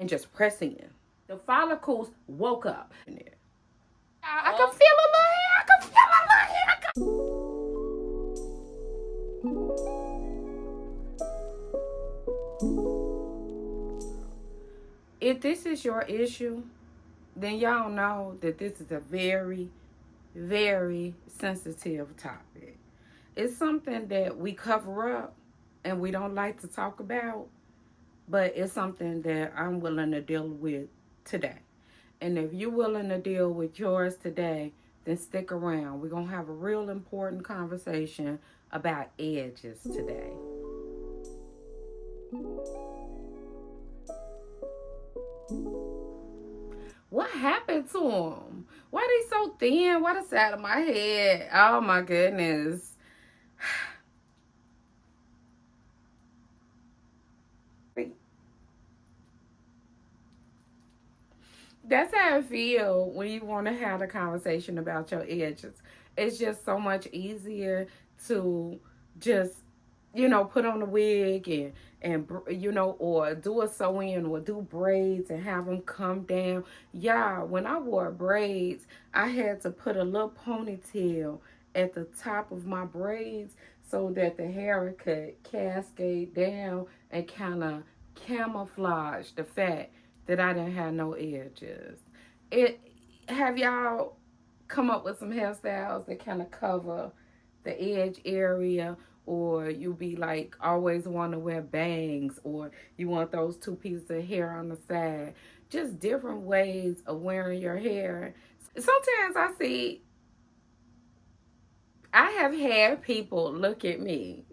and just press in. The follicles woke up in there. I can feel a little hair. I can feel a little hair. If this is your issue, then y'all know that this is a very, very sensitive topic. It's something that we cover up and we don't like to talk about, but it's something that I'm willing to deal with today. And if you're willing to deal with yours today, then stick around. We're going to have a real important conversation about edges today. What happened to them? Why they so thin? Why the side of my head? Oh my goodness. That's how I feel when you want to have a conversation about your edges. It's just so much easier to just, put on a wig and or do a sew-in or do braids and have them come down. Yeah, when I wore braids, I had to put a little ponytail at the top of my braids so that the hair could cascade down and kind of camouflage the fact that I didn't have no edges. Have y'all come up with some hairstyles that kind of cover the edge area, or you be like always want to wear bangs, or you want those two pieces of hair on the side? Just different ways of wearing your hair. Sometimes I have had people look at me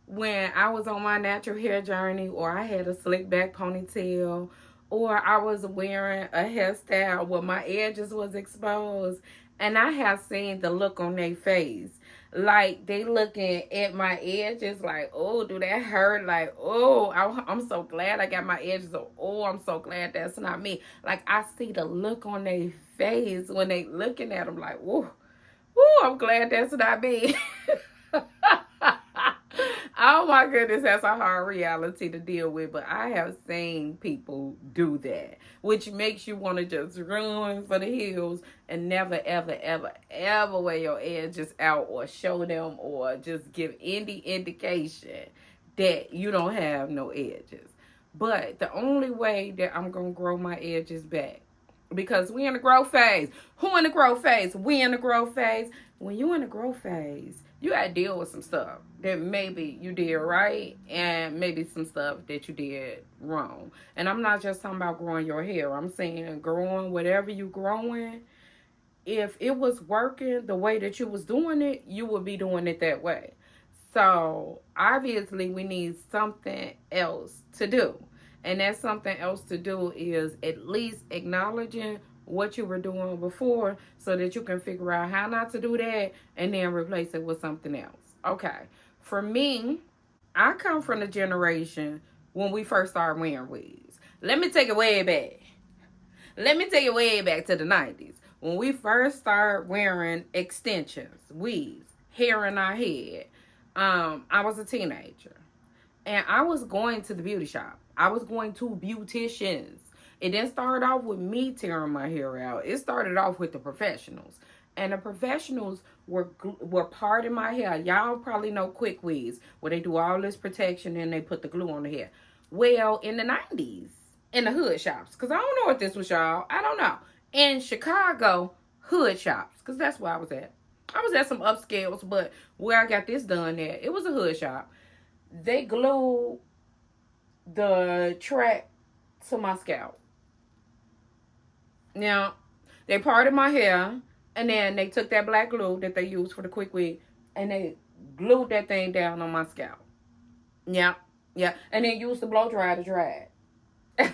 when I was on my natural hair journey, or I had a slick back ponytail, or I was wearing a hairstyle where my edges was exposed, and I have seen the look on their face. Like, they looking at my edges like, oh, do that hurt? Like, oh, I'm so glad I got my edges. Oh, I'm so glad that's not me. Like, I see the look on their face when they looking at them like, whoa, I'm glad that's not me. Oh my goodness, that's a hard reality to deal with, but I have seen people do that, which makes you want to just run for the hills and never, ever, ever, ever wear your edges out or show them or just give any indication that you don't have no edges. But the only way that I'm going to grow my edges back, because we in the growth phase. Who in the growth phase? We in the growth phase. When you in the growth phase, you got to deal with some stuff that maybe you did right and maybe some stuff that you did wrong. And I'm not just talking about growing your hair. I'm saying growing whatever you growing. If it was working the way that you was doing it, you would be doing it that way. So obviously we need something else to do. And that something else to do is at least acknowledging what you were doing before so that you can figure out how not to do that and then replace it with something else. Okay. For me, I come from the generation when we first started wearing wigs. Let me take it way back. Let me take it way back to the 90s. When we first started wearing extensions, wigs, hair in our head, I was a teenager. And I was going to the beauty shop. I was going to beauticians. It didn't start off with me tearing my hair out. It started off with the professionals. And the professionals were parting my hair. Y'all probably know quick wigs, where they do all this protection and they put the glue on the hair. Well, in the 90s, in the hood shops, because I don't know what this was, y'all. I don't know. In Chicago, hood shops, because that's where I was at. I was at some upscales, but where I got this done at, it was a hood shop. They glued the track to my scalp. Now, they parted my hair, and then they took that black glue that they used for the quick wig, and they glued that thing down on my scalp. Yeah. And then used the blow dryer to dry it.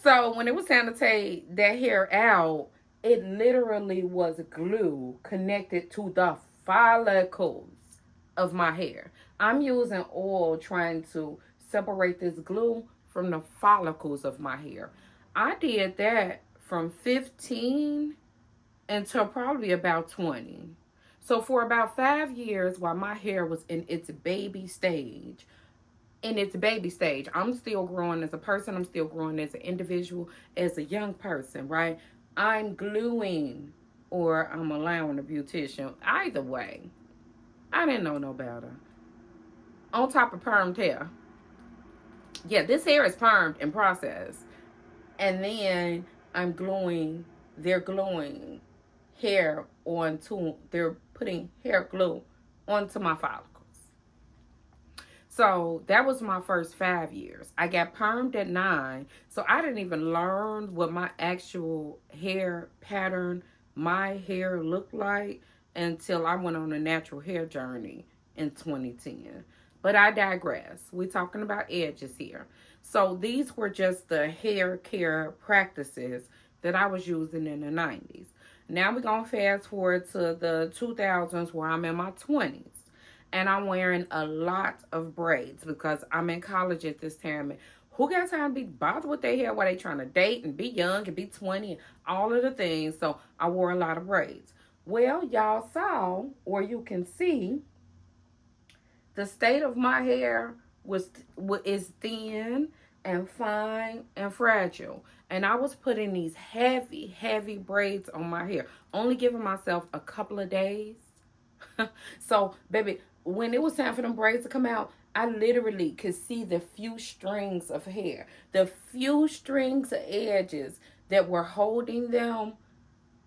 So when it was time to take that hair out, it literally was glue connected to the follicles of my hair. I'm using oil trying to separate this glue from the follicles of my hair. I did that from 15 until probably about 20. So for about 5 years, while my hair was in its baby stage, in its baby stage. I'm still growing as a person. I'm still growing as an individual, as a young person, right? I'm gluing or I'm allowing a beautician. Either way, I didn't know no better. On top of permed hair. Yeah, this hair is permed and processed. And then I'm gluing, they're gluing hair onto, they're putting hair glue onto my follicles. So that was my first 5 years. I got permed at 9. So I didn't even learn what my actual hair pattern, my hair looked like until I went on a natural hair journey in 2010. But I digress. We're talking about edges here. So these were just the hair care practices that I was using in the 90s. Now we're going to fast forward to the 2000s where I'm in my 20s. And I'm wearing a lot of braids because I'm in college at this time. And who got time to be bothered with their hair while they trying to date and be young and be 20 and all of the things? So I wore a lot of braids. Well, y'all saw, or you can see, the state of my hair is thin and fine and fragile. And I was putting these heavy, heavy braids on my hair, only giving myself a couple of days. So, baby, when it was time for them braids to come out, I literally could see the few strings of hair, the few strings of edges that were holding them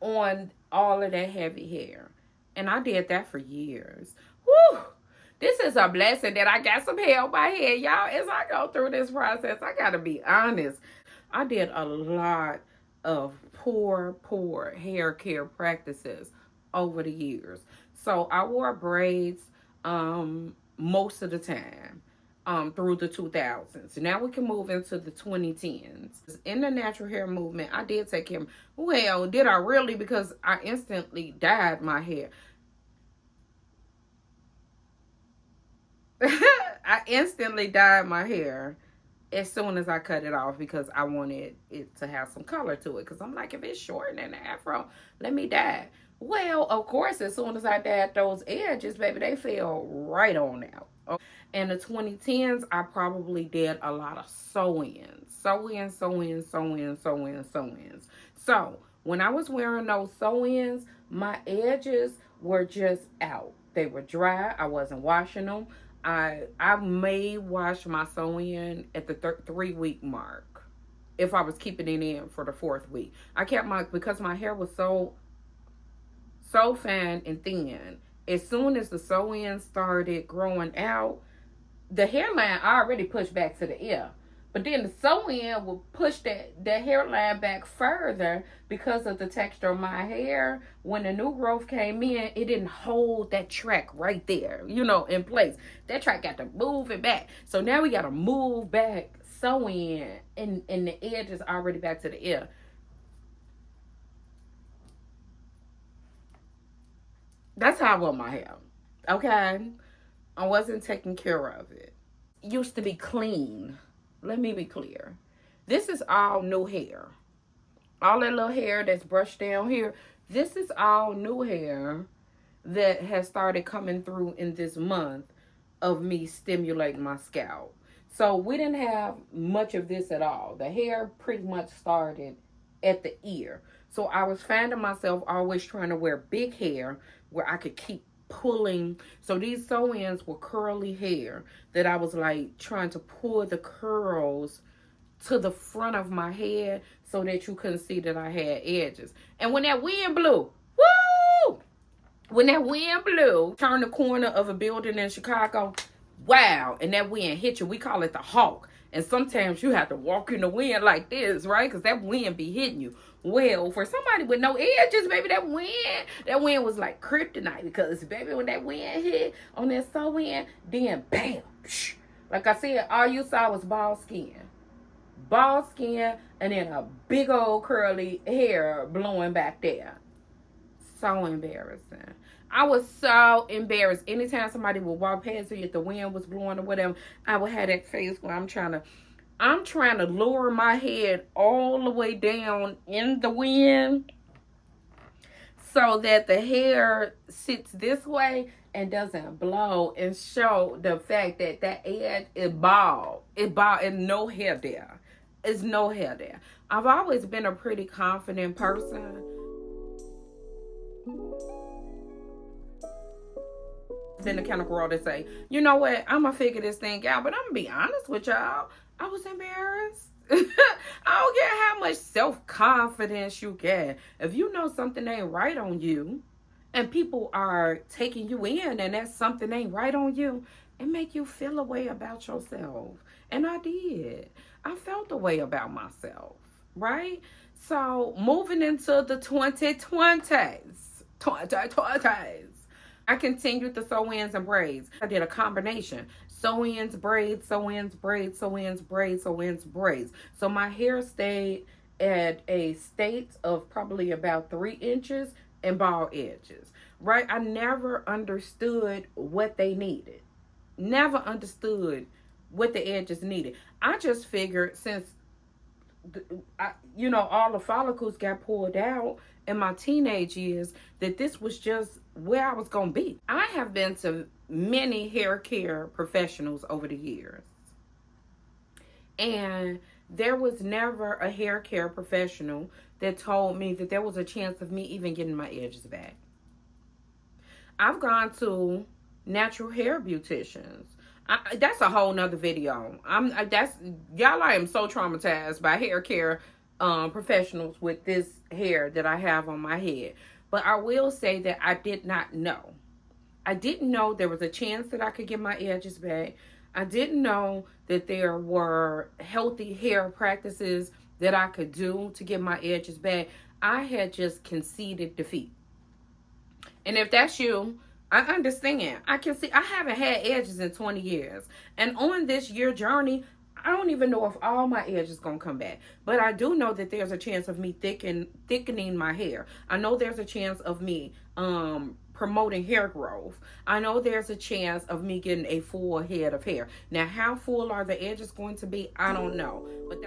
on all of that heavy hair. And I did that for years. Woo! This is a blessing that I got some hair on my head, y'all. As I go through this process, I gotta be honest. I did a lot of poor hair care practices over the years. So I wore braids most of the time through the 2000s. Now we can move into the 2010s. In the natural hair movement, I did take care. Well, did I really? Because I instantly dyed my hair. I instantly dyed my hair as soon as I cut it off because I wanted it to have some color to it. Because I'm like, if it's short and an afro, let me dye. Well, of course, as soon as I dyed those edges, baby, they fell right on out. Okay. In the 2010s, I probably did a lot of sew-ins. Sew-ins. So, when I was wearing those sew-ins, my edges were just out. They were dry. I wasn't washing them. I may wash my sew-in at the 3-week mark if I was keeping it in for the 4th week. I kept because my hair was so fine and thin. As soon as the sew-in started growing out, the hairline already pushed back to the ear. But then the sew-in will push that hairline back further because of the texture of my hair. When the new growth came in, it didn't hold that track right there, in place. That track got to move it back. So now we got to move back sew-in, and the edge is already back to the ear. That's how I wore my hair. Okay? I wasn't taking care of it. Used to be clean. Let me be clear. This is all new hair. All that little hair that's brushed down here, this is all new hair that has started coming through in this month of me stimulating my scalp. So we didn't have much of this at all. The hair pretty much started at the ear. So I was finding myself always trying to wear big hair where I could keep pulling. So these sew-ins were curly hair that I was like trying to pull the curls to the front of my head so that you couldn't see that I had edges. And when that wind blew, woo! When that wind blew, turn the corner of a building in Chicago, wow, and that wind hit you. We call it the hawk. And sometimes you have to walk in the wind like this, right? Because that wind be hitting you. Well, for somebody with no edges, baby, that wind was like kryptonite. Because, baby, when that wind hit on that sew-in, then bam, psh, like I said, all you saw was bald skin. Bald skin and then a big old curly hair blowing back there. So embarrassing. I was so embarrassed. Anytime somebody would walk past me if the wind was blowing or whatever, I would have that face where I'm trying to lower my head all the way down in the wind so that the hair sits this way and doesn't blow and show the fact that that edge is bald. It bald and no hair there. It's no hair there. I've always been a pretty confident person. Been the kind of girl that say, you know what, I'm gonna figure this thing out, but I'm gonna be honest with y'all, I was embarrassed. I don't care how much self-confidence you get. If you know something ain't right on you and people are taking you in and that something ain't right on you, it make you feel a way about yourself. And I did. I felt a way about myself, right? So moving into the 2020s, I continued the sew-ins and braids. I did a combination. Sew-ins, braids, sew-ins, braids, sew-ins, braids, sew-ins, braids. So my hair stayed at a state of probably about 3 inches and bald edges, right? I never understood what they needed. Never understood what the edges needed. I just figured since, all the follicles got pulled out in my teenage years, that this was just where I was going to be. I have been to many hair care professionals over the years. And there was never a hair care professional that told me that there was a chance of me even getting my edges back. I've gone to natural hair beauticians. That's a whole nother video. I am so traumatized by hair care professionals with this hair that I have on my head. But I will say that I did not know. I didn't know there was a chance that I could get my edges back. I didn't know that there were healthy hair practices that I could do to get my edges back. I had just conceded defeat. And if that's you, I understand. I can see I haven't had edges in 20 years. And on this year journey, I don't even know if all my edges going to come back. But I do know that there's a chance of me thickening my hair. I know there's a chance of me promoting hair growth. I know there's a chance of me getting a full head of hair. Now, how full are the edges going to be? I don't know. But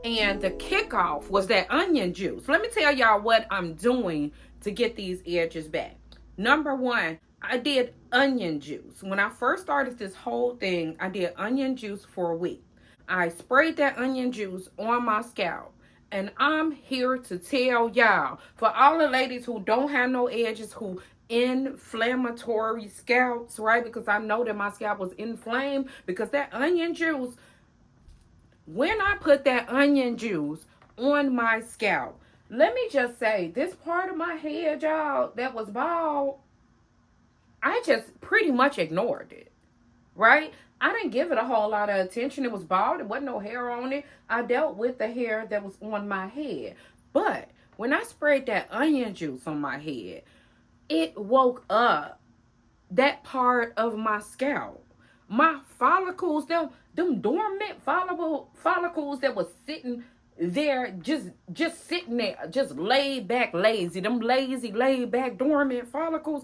and the kickoff was that onion juice. Let me tell y'all what I'm doing to get these edges back. Number one, I did onion juice. When I first started this whole thing, I did onion juice for a week. I sprayed that onion juice on my scalp. And I'm here to tell y'all, for all the ladies who don't have no edges, who inflammatory scalps, right? Because I know that my scalp was inflamed because that onion juice, when I put that onion juice on my scalp, let me just say, this part of my head, y'all, that was bald, I just pretty much ignored it, right? I didn't give it a whole lot of attention. It was bald. There wasn't no hair on it. I dealt with the hair that was on my head. But when I sprayed that onion juice on my head, it woke up that part of my scalp. My follicles, them dormant follicles that was sitting there, just sitting there, just laid back, lazy. Them lazy, laid back, dormant follicles.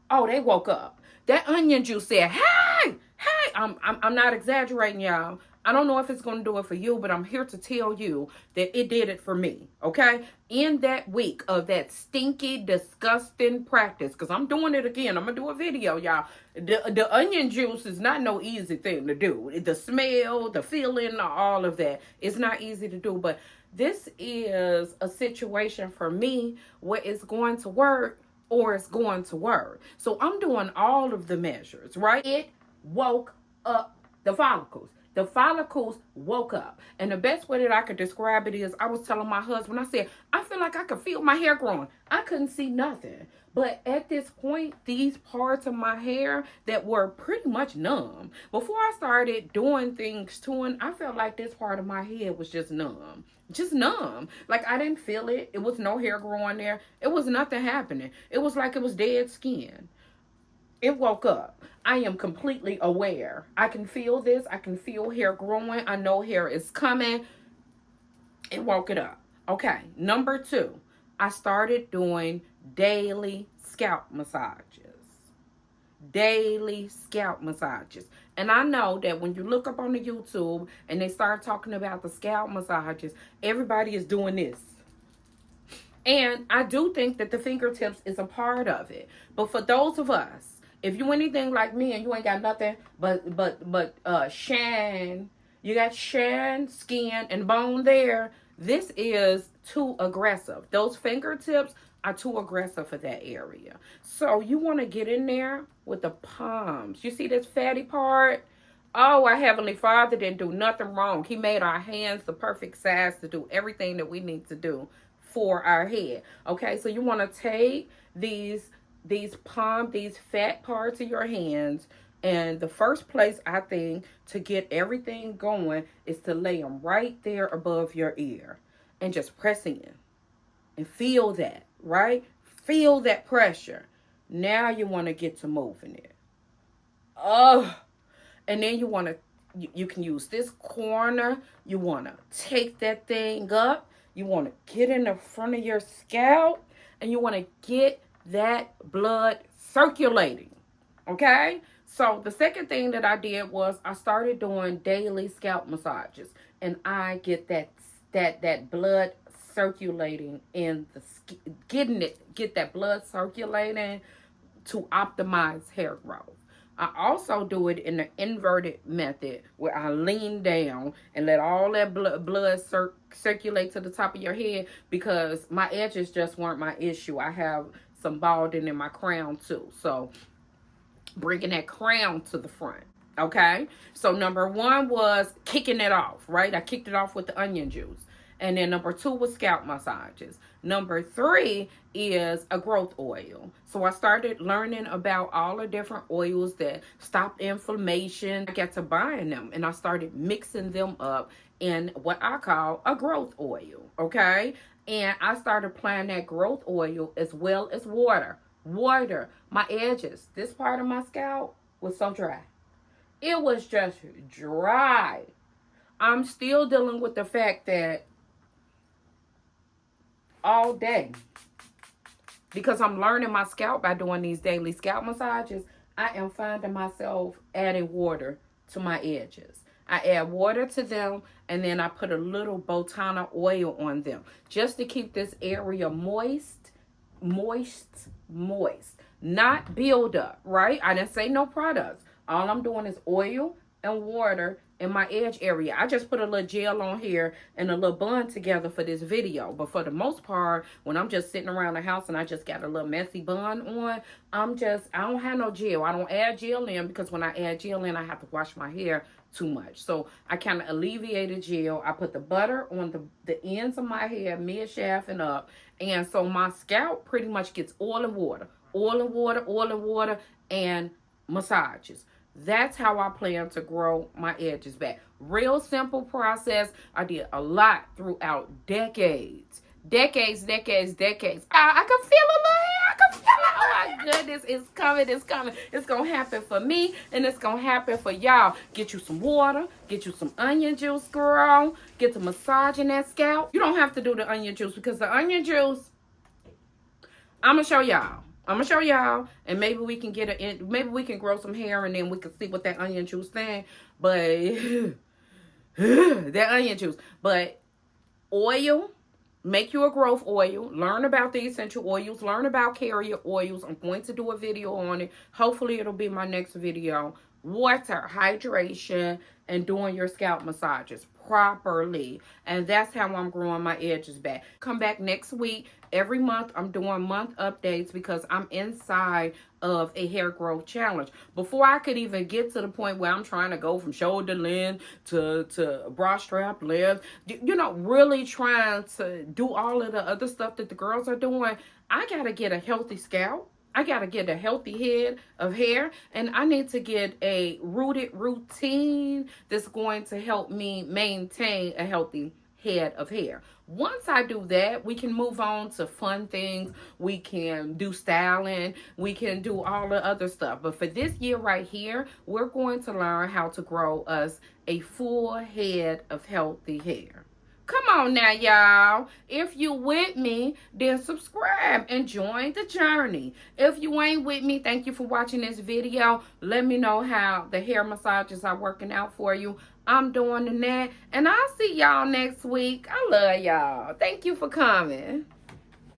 Oh, they woke up. That onion juice said, hey, I'm not exaggerating, y'all. I don't know if it's going to do it for you, but I'm here to tell you that it did it for me, okay? In that week of that stinky, disgusting practice, because I'm doing it again. I'm going to do a video, y'all. The onion juice is not no easy thing to do. The smell, the feeling, all of that. It's not easy to do, but this is a situation for me where it's going to work or it's going to work. So I'm doing all of the measures, right? It woke up the follicles. The follicles woke up. And the best way that I could describe it is, I was telling my husband, I said, I feel like I could feel my hair growing. I couldn't see nothing. But at this point, these parts of my hair that were pretty much numb, before I started doing things to it, I felt like this part of my head was just numb. Just numb. Like I didn't feel it. It was no hair growing there. It was nothing happening. It was like it was dead skin. It woke up. I am completely aware. I can feel this. I can feel hair growing. I know hair is coming. It woke it up. Okay. Number 2, I started doing daily scalp massages. daily scalp massages. And I know that when you look up on the YouTube and they start talking about the scalp massages, everybody is doing this. And I do think that the fingertips is a part of it. But for those of us, if you anything like me and you ain't got nothing but shine, you got shine, skin, and bone there, this is too aggressive. Those fingertips are too aggressive for that area. So you want to get in there with the palms. You see this fatty part? Oh, our Heavenly Father didn't do nothing wrong. He made our hands the perfect size to do everything that we need to do for our head. Okay, so you want to take these fat parts of your hands, and the first place I think to get everything going is to lay them right there above your ear and just press in and feel that, right? Feel that pressure. Now you want to get to moving it. Oh, and then you want to, you can use this corner. You want to take that thing up. You want to get in the front of your scalp, and you want to get that blood circulating. Okay? So the second thing that I did was I started doing daily scalp massages, and I get that blood circulating in the skin, get that blood circulating to optimize hair growth. I also do it in the inverted method where I lean down and let all that blood circulate to the top of your head, because my edges just weren't my issue. I have some balding in my crown too. So bringing that crown to the front. Okay. So number one was kicking it off, right? I kicked it off with the onion juice. And then number two was scalp massages. Number three is a growth oil. So I started learning about all the different oils that stop inflammation. I got to buying them, and I started mixing them up in what I call a growth oil. Okay. And I started applying that growth oil as well as water. My edges, this part of my scalp was so dry. It was just dry. I'm still dealing with the fact that all day, because I'm learning my scalp by doing these daily scalp massages, I am finding myself adding water to my edges. I add water to them, and then I put a little botana oil on them just to keep this area moist, not build up, right? I didn't say no products. All I'm doing is oil and water in my edge area. I just put a little gel on here and a little bun together for this video. But for the most part, when I'm just sitting around the house and I just got a little messy bun on, I don't have no gel. I don't add gel in, because when I add gel in, I have to wash my hair too much. So I kind of alleviated gel. I put the butter on the ends of my hair, mid shaft and up. And so my scalp pretty much gets oil and water, and massages. That's how I plan to grow my edges back. Real simple process. I did a lot throughout decades. I can feel it, I can feel it. Oh my goodness, it's coming. It's going to happen for me, and it's going to happen for y'all. Get you some water. Get you some onion juice, girl. Get to massaging that scalp. You don't have to do the onion juice, because the onion juice, I'm going to show y'all. And maybe we can maybe we can grow some hair, and then we can see what that onion juice thing. But that onion juice. But oil, make you a growth oil. Learn about the essential oils. Learn about carrier oils. I'm going to do a video on it. Hopefully it'll be my next video. Water, hydration, and doing your scalp massages properly. And that's how I'm growing my edges back. Come back next week. Every month I'm doing month updates, because I'm inside of a hair growth challenge. Before I could even get to the point where I'm trying to go from shoulder length to bra strap length, really trying to do all of the other stuff that the girls are doing, I got to get a healthy scalp. I got to get a healthy head of hair, and I need to get a rooted routine that's going to help me maintain a healthy head of hair. Once I do that, we can move on to fun things. We can do styling. We can do all the other stuff. But for this year right here, we're going to learn how to grow us a full head of healthy hair. Come on now, y'all. If you with me, then subscribe and join the journey. If you ain't with me, thank you for watching this video. Let me know how the hair massages are working out for you. I'm doing that. And I'll see y'all next week. I love y'all. Thank you for coming.